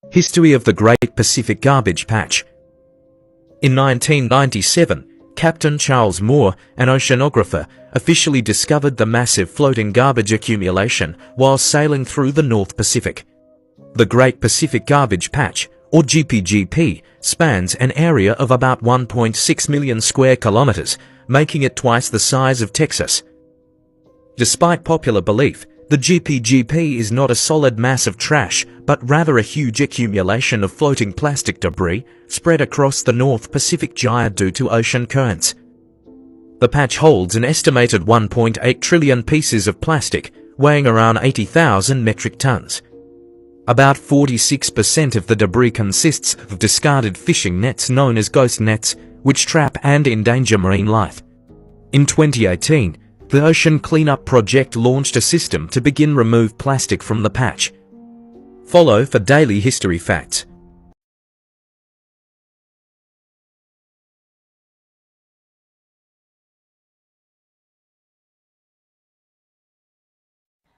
History of the Great Pacific Garbage Patch. In 1997, Captain Charles Moore, an oceanographer, officially discovered the massive floating garbage accumulation while sailing through the North Pacific. The Great Pacific Garbage Patch, or GPGP, spans an area of about 1.6 million square kilometers, making it twice the size of Texas. Despite popular belief, the GPGP is not a solid mass of trash, but rather a huge accumulation of floating plastic debris spread across the North Pacific Gyre due to ocean currents. The patch holds an estimated 1.8 trillion pieces of plastic, weighing around 80,000 metric tons. About 46% of the debris consists of discarded fishing nets known as ghost nets, which trap and endanger marine life. In 2018, the Ocean Cleanup Project launched a system to begin remove plastic from the patch. Follow for daily history facts.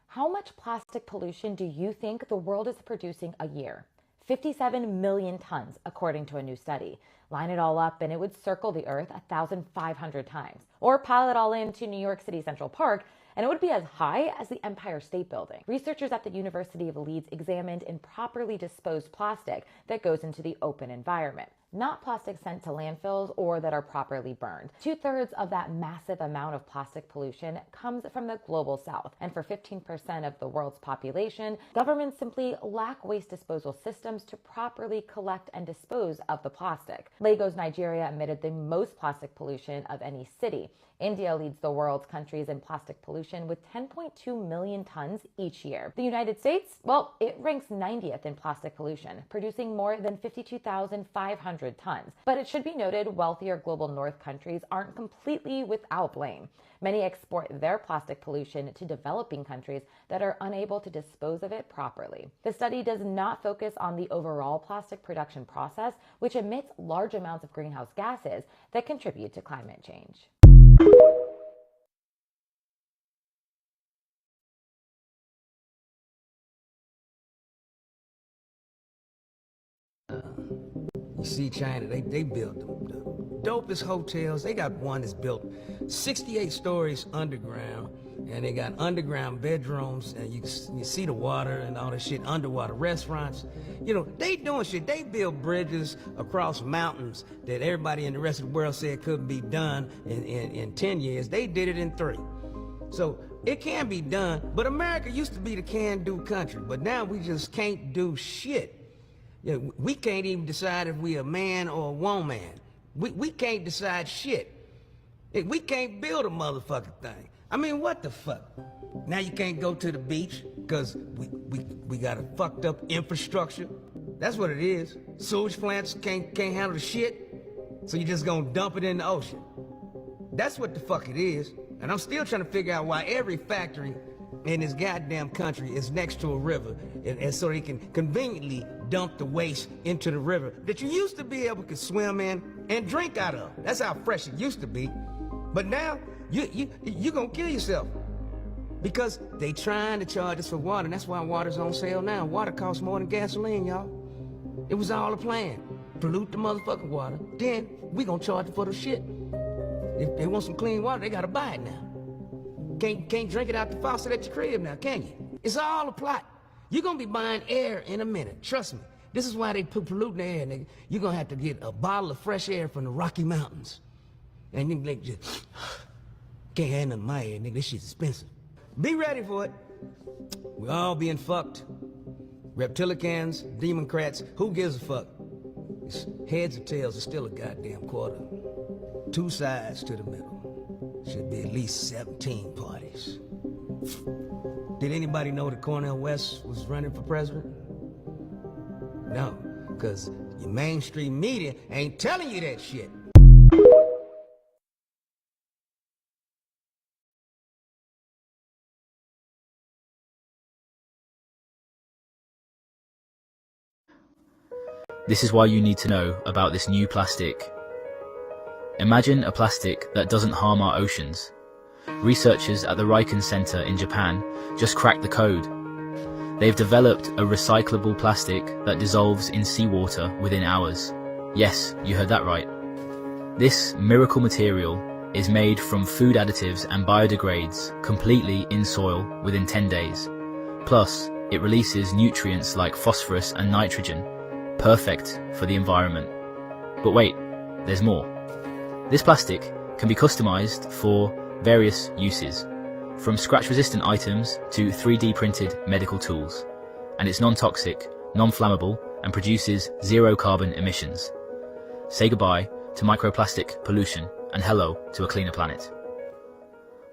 How much plastic pollution do you think the world is producing a year? 57 million tons, according to a new study. Line it all up and it would circle the Earth 1,500 times. Or pile it all into New York City Central Park and it would be as high as the Empire State Building. Researchers at the University of Leeds examined improperly disposed plastic that goes into the open environment. Not plastic sent to landfills or that are properly burned. 2/3 of that massive amount of plastic pollution comes from the global south. And for 15% of the world's population, governments simply lack waste disposal systems to properly collect and dispose of the plastic. Lagos, Nigeria emitted the most plastic pollution of any city. India leads the world's countries in plastic pollution with 10.2 million tons each year. The United States, well, it ranks 90th in plastic pollution, producing more than 52,500 tons. But it should be noted, wealthier global north countries aren't completely without blame. Many export their plastic pollution to developing countries that are unable to dispose of it properly. The study does not focus on the overall plastic production process, which emits large amounts of greenhouse gases that contribute to climate change. You see China, they built the dopest hotels. They got one that's built 68 stories underground, and they got underground bedrooms, and you see the water and all that shit, underwater restaurants. You know, they doing shit. They build bridges across mountains that everybody in the rest of the world said couldn't be done in 10 years. They did it in 3. So it can be done, but America used to be the can-do country, but now we just can't do shit. Yeah, we can't even decide if we a man or a woman. We can't decide shit. We can't build a motherfucking thing. I mean, what the fuck? Now you can't go to the beach because we got a fucked up infrastructure. That's what it is. Sewage plants can't handle the shit, so you just gonna dump it in the ocean. That's what the fuck it is. And I'm still trying to figure out why every factory in this goddamn country is next to a river, and so they can conveniently dump the waste into the river that you used to be able to swim in and drink out of. That's how fresh it used to be. But now, you gonna kill yourself. Because they trying to charge us for water, and that's why water's on sale now. Water costs more than gasoline, y'all. It was all a plan. Pollute the motherfucking water, then we gonna charge them for the shit. If they want some clean water, they gotta buy it now. Can't drink it out the faucet at your crib now, can you? It's all a plot. You're gonna be buying air in a minute, trust me. This is why they put polluting the air, nigga. You're gonna have to get a bottle of fresh air from the Rocky Mountains. And you like just, can't have none of my air, nigga, this shit's expensive. Be ready for it. We're all being fucked. Reptilicans, democrats, who gives a fuck? It's heads or tails, it's still a goddamn quarter. 2 sides to the middle. Should be at least 17 parties. Did anybody know that Cornel West was running for president? No, because your mainstream media ain't telling you that shit. This is why you need to know about this new plastic. Imagine a plastic that doesn't harm our oceans. Researchers at the Riken Center in Japan just cracked the code. They've developed a recyclable plastic that dissolves in seawater within hours. Yes, you heard that right. This miracle material is made from food additives and biodegrades completely in soil within 10 days. Plus, it releases nutrients like phosphorus and nitrogen, perfect for the environment. But wait, there's more. This plastic can be customized for various uses, from scratch-resistant items to 3D printed medical tools. And it's non-toxic, non-flammable, and produces zero carbon emissions. Say goodbye to microplastic pollution and hello to a cleaner planet.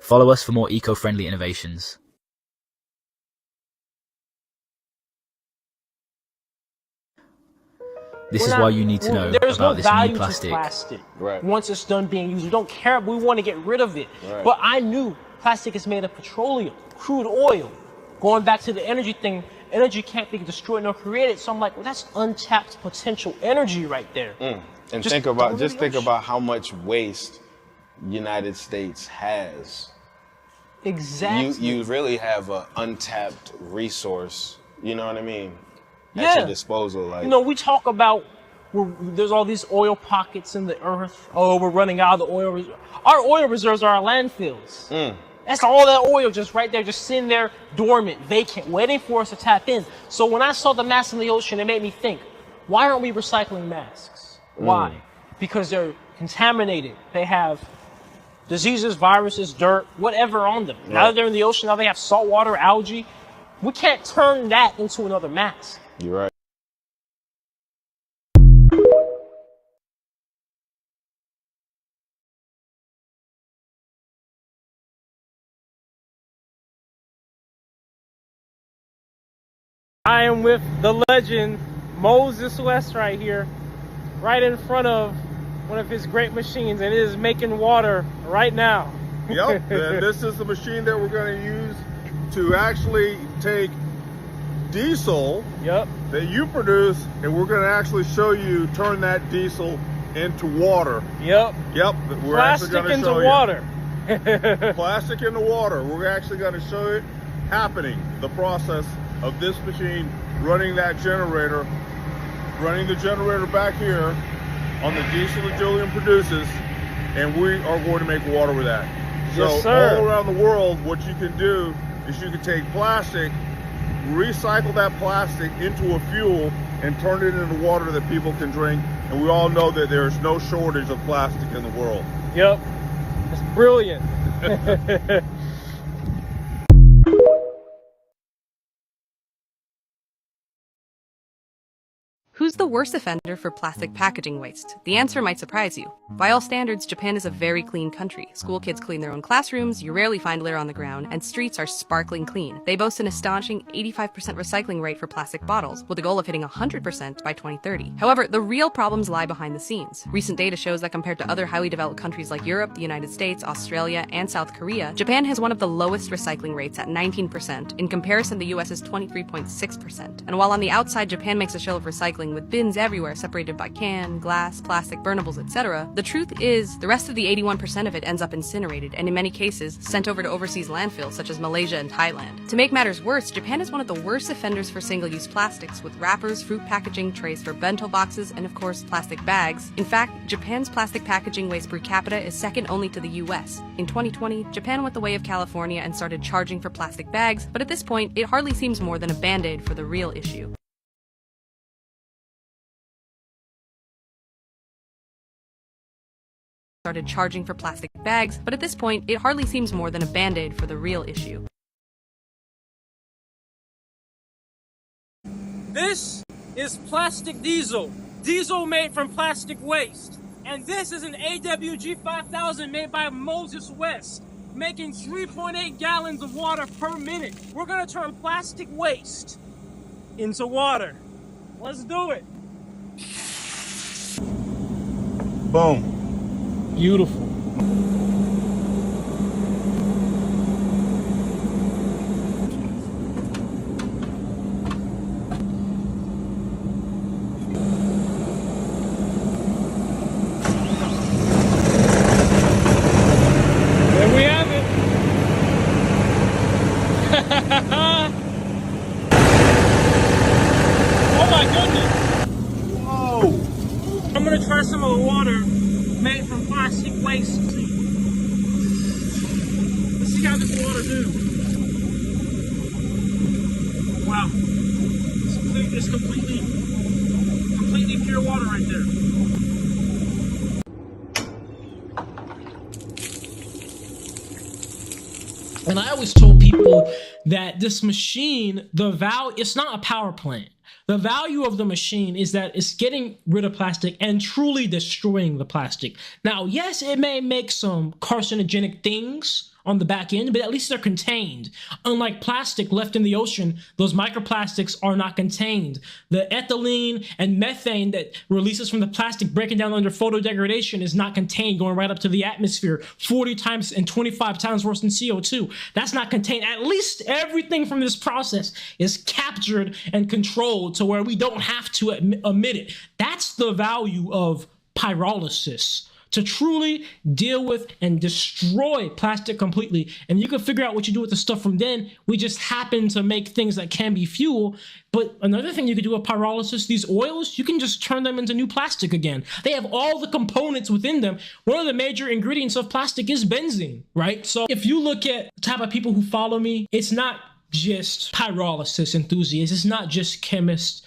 Follow us for more eco-friendly innovations. This is why you need to know about this new plastic. Right. Once it's done being used, we don't care. We want to get rid of it. Right. But I knew plastic is made of petroleum, crude oil. Going back to the energy thing, energy can't be destroyed nor created. So I'm like, well, that's untapped potential energy right there. And think about how much waste United States has. Exactly. You really have an untapped resource. You know what I mean? At your disposal. Like, you know, we talk about there's all these oil pockets in the earth. Oh, we're running out of the oil. Our oil reserves are our landfills. That's all that oil just right there, just sitting there dormant, vacant, waiting for us to tap in. So when I saw the masks in the ocean, it made me think, why aren't we recycling masks? Why? Because they're contaminated. They have diseases, viruses, dirt, whatever on them. Now that they're in the ocean, now they have salt water, algae. We can't turn that into another mask. You're right. I am with the legend, Moses West right here, right in front of one of his great machines, and it is making water right now. Yep, and this is the machine that we're going to use to actually take diesel that you produce, and we're going to actually show you turn that diesel into water. Yep. We're Plastic actually going to show into water. Plastic into water. We're actually going to show it happening, the process of this machine running that generator, running the generator back here on the diesel that Julian produces, and we are going to make water with that. Yes, so sir. all around the world, what you can do is you can take plastic, recycle that plastic into a fuel, and turn it into water that people can drink. And we all know that there's no shortage of plastic in the world. Yep, it's brilliant. Who's the worst offender for plastic packaging waste? The answer might surprise you. By all standards, Japan is a very clean country. School kids clean their own classrooms, you rarely find litter on the ground, and streets are sparkling clean. They boast an astonishing 85% recycling rate for plastic bottles, with a goal of hitting 100% by 2030. However, the real problems lie behind the scenes. Recent data shows that compared to other highly developed countries like Europe, the United States, Australia, and South Korea, Japan has one of the lowest recycling rates at 19%. In comparison, the US is 23.6%. And while on the outside Japan makes a show of recycling with bins everywhere separated by can, glass, plastic, burnables, etc., the truth is the rest of the 81% of it ends up incinerated and in many cases sent over to overseas landfills such as Malaysia and Thailand. To make matters worse, Japan is one of the worst offenders for single-use plastics, with wrappers, fruit packaging, trays for bento boxes, and of course plastic bags. In fact, Japan's plastic packaging waste per capita is second only to the US. In 2020, Japan went the way of California and started charging for plastic bags, but at this point, it hardly seems more than a band-aid for the real issue. Started charging for plastic bags, but at this point, it hardly seems more than a band-aid for the real issue. This is plastic diesel. Diesel made from plastic waste. And this is an AWG 5000 made by Moses West, making 3.8 gallons of water per minute. We're gonna turn plastic waste into water. Let's do it. Boom. Beautiful. There we have it. first some of the water made from plastic waste. Let's see how this water do. Wow. It's completely pure water right there. And I always told people that this machine, it's not a power plant. The value of the machine is that it's getting rid of plastic and truly destroying the plastic. Now, yes, it may make some carcinogenic things on the back end, but at least they're contained. Unlike plastic left in the ocean, those microplastics are not contained. The ethylene and methane that releases from the plastic breaking down under photodegradation is not contained, going right up to the atmosphere, 40 times and 25 times worse than CO2. That's not contained. At least everything from this process is captured and controlled to where we don't have to emit it. That's the value of pyrolysis. To truly deal with and destroy plastic completely. And you can figure out what you do with the stuff from then. We just happen to make things that can be fuel. But another thing you could do with pyrolysis, these oils, you can just turn them into new plastic again. They have all the components within them. One of the major ingredients of plastic is benzene, right? So if you look at the type of people who follow me, it's not just pyrolysis enthusiasts. It's not just chemists.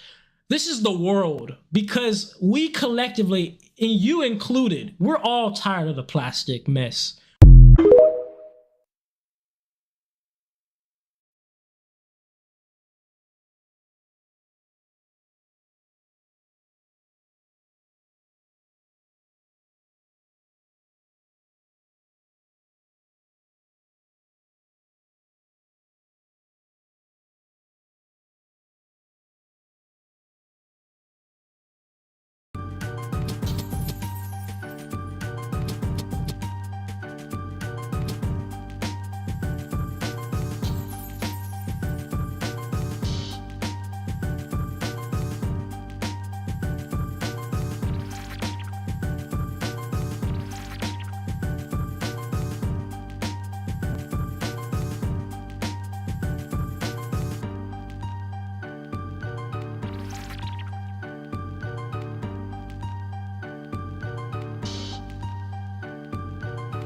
This is the world, because we collectively, and you included, we're all tired of the plastic mess.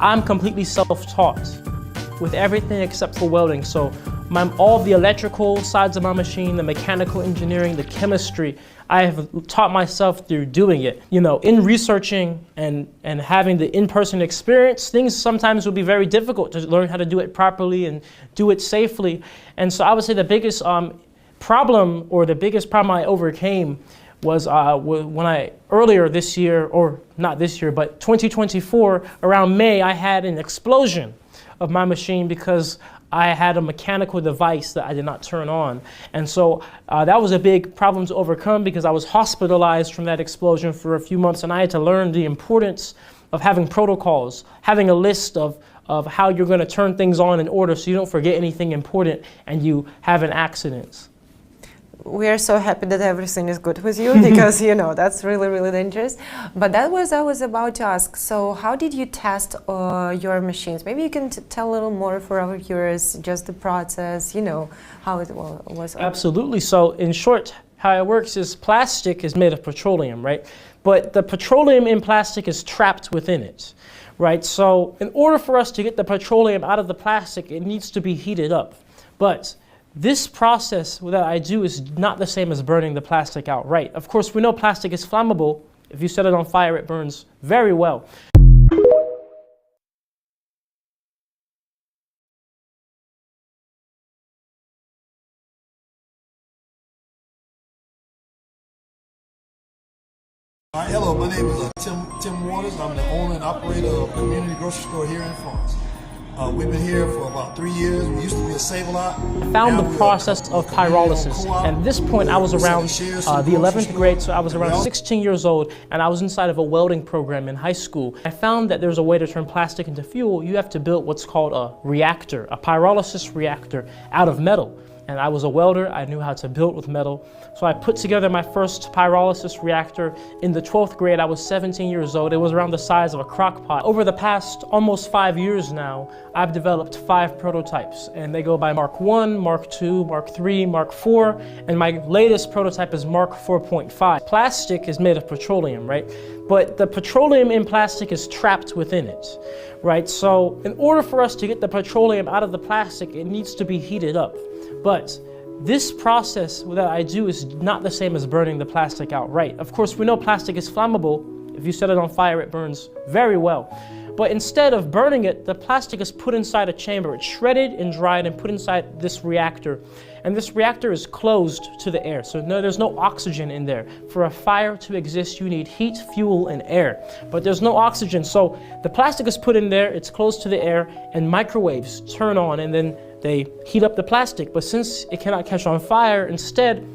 I'm completely self-taught with everything except for welding. So all the electrical sides of my machine, the mechanical engineering, the chemistry, I have taught myself through doing it. You know, in researching and having the in-person experience, things sometimes will be very difficult to learn how to do it properly and do it safely. And so I would say the biggest problem I overcame was when earlier this year, or not this year, but 2024, around May, I had an explosion of my machine because I had a mechanical device that I did not turn on. And so that was a big problem to overcome, because I was hospitalized from that explosion for a few months, and I had to learn the importance of having protocols, having a list of how you're going to turn things on in order so you don't forget anything important and you have an accident. We are so happy that everything is good with you, because you know that's really, really dangerous. But that was I was about to ask. So how did you test your machines? Maybe you can tell a little more for our viewers, just the process, you know, how it was. Absolutely. So in short, how it works is plastic is made of petroleum, right? But the petroleum in plastic is trapped within it, right? So in order for us to get the petroleum out of the plastic, it needs to be heated up. But this process that I do is not the same as burning the plastic outright. Of course, we know plastic is flammable. If you set it on fire, it burns very well. Hello, my name is Tim Waters. I'm the owner and operator of a community grocery store here in France. We've been here for about 3 years. We used to be a Save-A-Lot. I found the process of pyrolysis, and at this point I was around the 11th grade, so I was around 16 years old, and I was inside of a welding program in high school. I found that there's a way to turn plastic into fuel. You have to build what's called a reactor, a pyrolysis reactor, out of metal. and I was a welder. I knew how to build with metal. So I put together my first pyrolysis reactor in the 12th grade. I was 17 years old. It was around the size of a crock pot. Over the past almost 5 years now, I've developed 5 prototypes, and they go by Mark 1, Mark 2, Mark 3, Mark 4, and my latest prototype is Mark 4.5. Plastic is made of petroleum, right? But the petroleum in plastic is trapped within it, right? So in order for us to get the petroleum out of the plastic, it needs to be heated up. But this process that I do is not the same as burning the plastic outright. Of course, we know plastic is flammable. If you set it on fire, it burns very well. But instead of burning it, the plastic is put inside a chamber. It's shredded and dried and put inside this reactor. And this reactor is closed to the air, so there's no oxygen in there. For a fire to exist, you need heat, fuel, and air. But there's no oxygen, so the plastic is put in there, it's closed to the air, and microwaves turn on, and then they heat up the plastic. But since it cannot catch on fire, instead,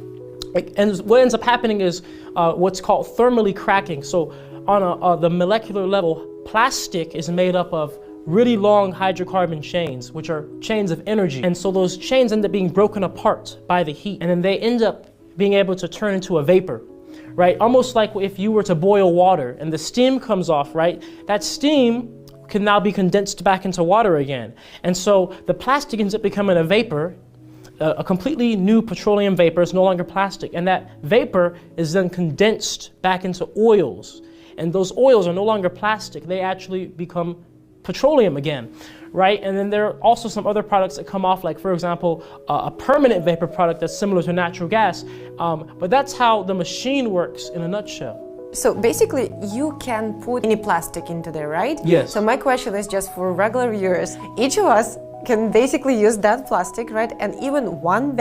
what ends up happening is what's called thermally cracking. So on the molecular level, plastic is made up of really long hydrocarbon chains, which are chains of energy. And so those chains end up being broken apart by the heat, and then they end up being able to turn into a vapor, right? Almost like if you were to boil water and the steam comes off, right? That steam can now be condensed back into water again. And so the plastic ends up becoming a vapor, a completely new petroleum vapor. It's no longer plastic. And that vapor is then condensed back into oils. And those oils are no longer plastic. They actually become petroleum again, right? And then there are also some other products that come off, like, for example, a permanent vapor product that's similar to natural gas. But that's how the machine works in a nutshell. So basically, you can put any plastic into there, right? Yes. So my question is just for regular viewers. Each of us can basically use that plastic, right? And even one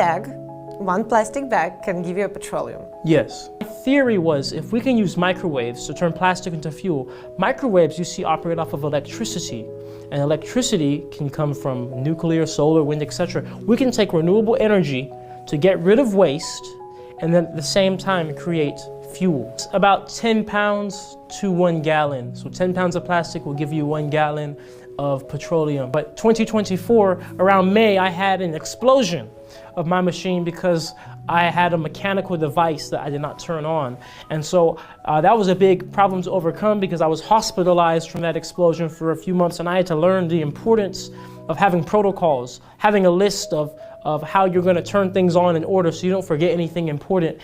plastic bag can give you a petroleum. Yes. My theory was if we can use microwaves to turn plastic into fuel, microwaves you see operate off of electricity. And electricity can come from nuclear, solar, wind, etc. We can take renewable energy to get rid of waste and then at the same time create fuel. It's about 10 pounds to 1 gallon. So 10 pounds of plastic will give you 1 gallon of petroleum. But 2024, around May, I had an explosion of my machine because I had a mechanical device that I did not turn on. And so that was a big problem to overcome because I was hospitalized from that explosion for a few months, and I had to learn the importance of having protocols, having a list of how you're going to turn things on in order so you don't forget anything important.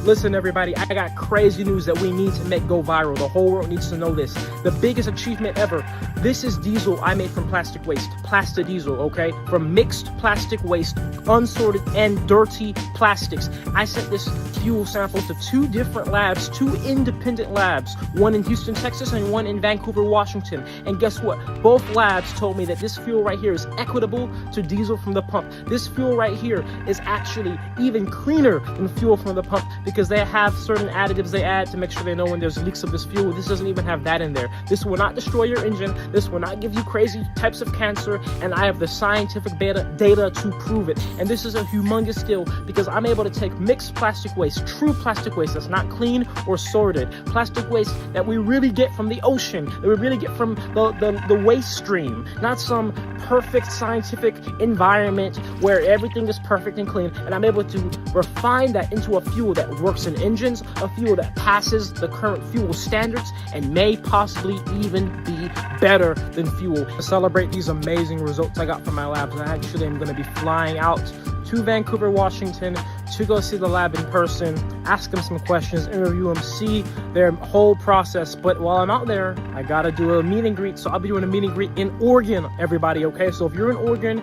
Listen, everybody, I got crazy news that we need to make go viral. The whole world needs to know this. The biggest achievement ever. This is diesel I made from plastic waste. Diesel, okay? From mixed plastic waste, unsorted and dirty plastics. I sent this fuel sample to 2 different labs, 2 independent labs, one in Houston, Texas, and one in Vancouver, Washington. And guess what? Both labs told me that this fuel right here is equitable to diesel from the pump. This fuel right here is actually even cleaner than fuel from the pump because they have certain additives they add to make sure they know when there's leaks of this fuel. This doesn't even have that in there. This will not destroy your engine. This will not give you crazy types of cancer, and I have the scientific data to prove it. And this is a humongous deal because I'm able to take mixed plastic waste, true plastic waste that's not clean or sorted, plastic waste that we really get from the ocean, that we really get from the waste stream, not some perfect scientific environment where everything is perfect and clean. And I'm able to refine that into a fuel that works in engines, a fuel that passes the current fuel standards and may possibly even be better than fuel. To celebrate these amazing results I got from my labs, I actually am going to be flying out to Vancouver, Washington to go see the lab in person, ask them some questions, interview them, see their whole process. But while I'm out there, I gotta do a meet and greet. So I'll be doing a meet and greet in Oregon, everybody, okay? So if you're in Oregon,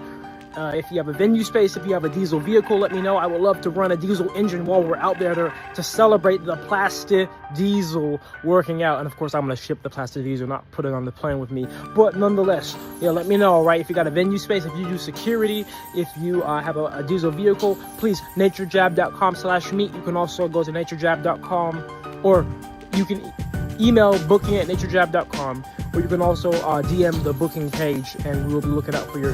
If you have a venue space, if you have a diesel vehicle, let me know. I would love to run a diesel engine while we're out there to celebrate the plastic diesel working out. And of course, I'm going to ship the plastic diesel, not put it on the plane with me. But nonetheless, yeah, let me know, right? If you got a venue space, if you do security, if you have a diesel vehicle, please, naturejab.com/meet. You can also go to naturejab.com, or you can email booking@naturejab.com, or you can also DM the booking page, and we will be looking out for your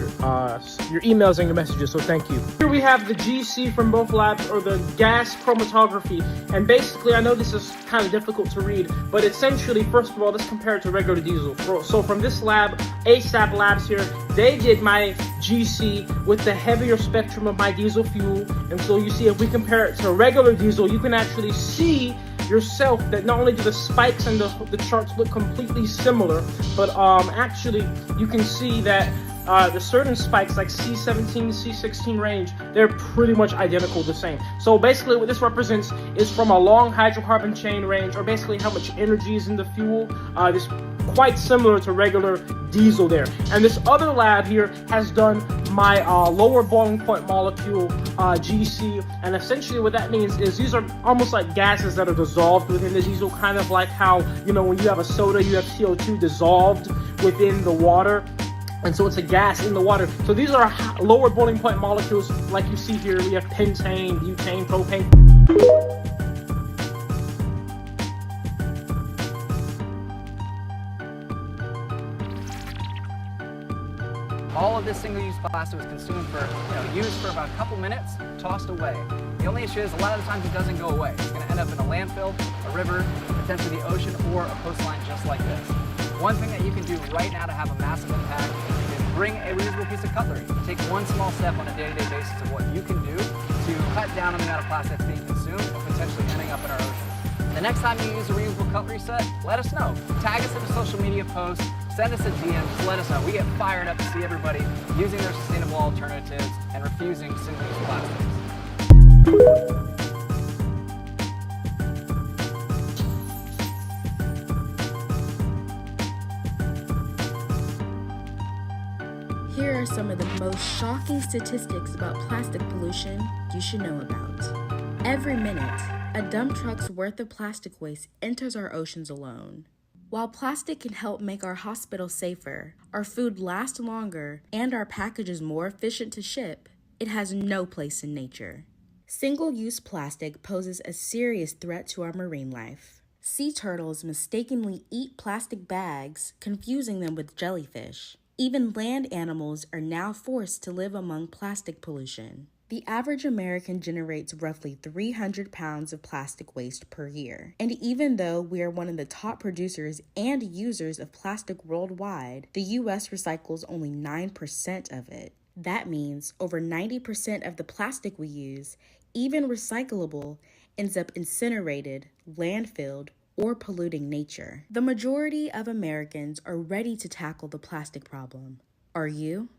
emails and your messages. So thank you. Here we have the GC from both labs, or the gas chromatography. And basically, I know this is kind of difficult to read, but essentially, first of all, let's compare it to regular diesel. So from this lab, ASAP Labs here, they did my GC with the heavier spectrum of my diesel fuel. And so you see, if we compare it to regular diesel, you can actually see yourself that not only do the spikes and the charts look completely similar, but actually you can see that the certain spikes like C17, C16 range, they're pretty much identical, the same. So basically what this represents is from a long hydrocarbon chain range, or basically how much energy is in the fuel. This quite similar to regular diesel there. And this other lab here has done my lower boiling point molecule GC, and essentially what that means is these are almost like gases that are dissolved within the diesel, kind of like how, you know, when you have a soda, you have CO2 dissolved within the water. And so it's a gas in the water. So these are lower boiling point molecules, like you see here. We have pentane, butane, propane. All of this single-use plastic was consumed for, used for about a couple minutes, tossed away. The only issue is a lot of the times it doesn't go away. It's going to end up in a landfill, a river, potentially the ocean, or a coastline just like this. One thing that you can do right now to have a massive impact is bring a reusable piece of cutlery. Take one small step on a day-to-day basis of what you can do to cut down on the amount of plastic that's being consumed and potentially ending up in our oceans. The next time you use a reusable cutlery set, let us know. Tag us in a social media post, send us a DM, just let us know. We get fired up to see everybody using their sustainable alternatives and refusing single-use plastics. Here are some of the most shocking statistics about plastic pollution you should know about. Every minute, a dump truck's worth of plastic waste enters our oceans alone. While plastic can help make our hospitals safer, our food last longer, and our packages more efficient to ship, it has no place in nature. Single-use plastic poses a serious threat to our marine life. Sea turtles mistakenly eat plastic bags, confusing them with jellyfish. Even land animals are now forced to live among plastic pollution. The average American generates roughly 300 pounds of plastic waste per year. And even though we are one of the top producers and users of plastic worldwide, the U.S. recycles only 9% of it. That means over 90% of the plastic we use, even recyclable, ends up incinerated, landfilled, or polluting nature. The majority of Americans are ready to tackle the plastic problem. Are you?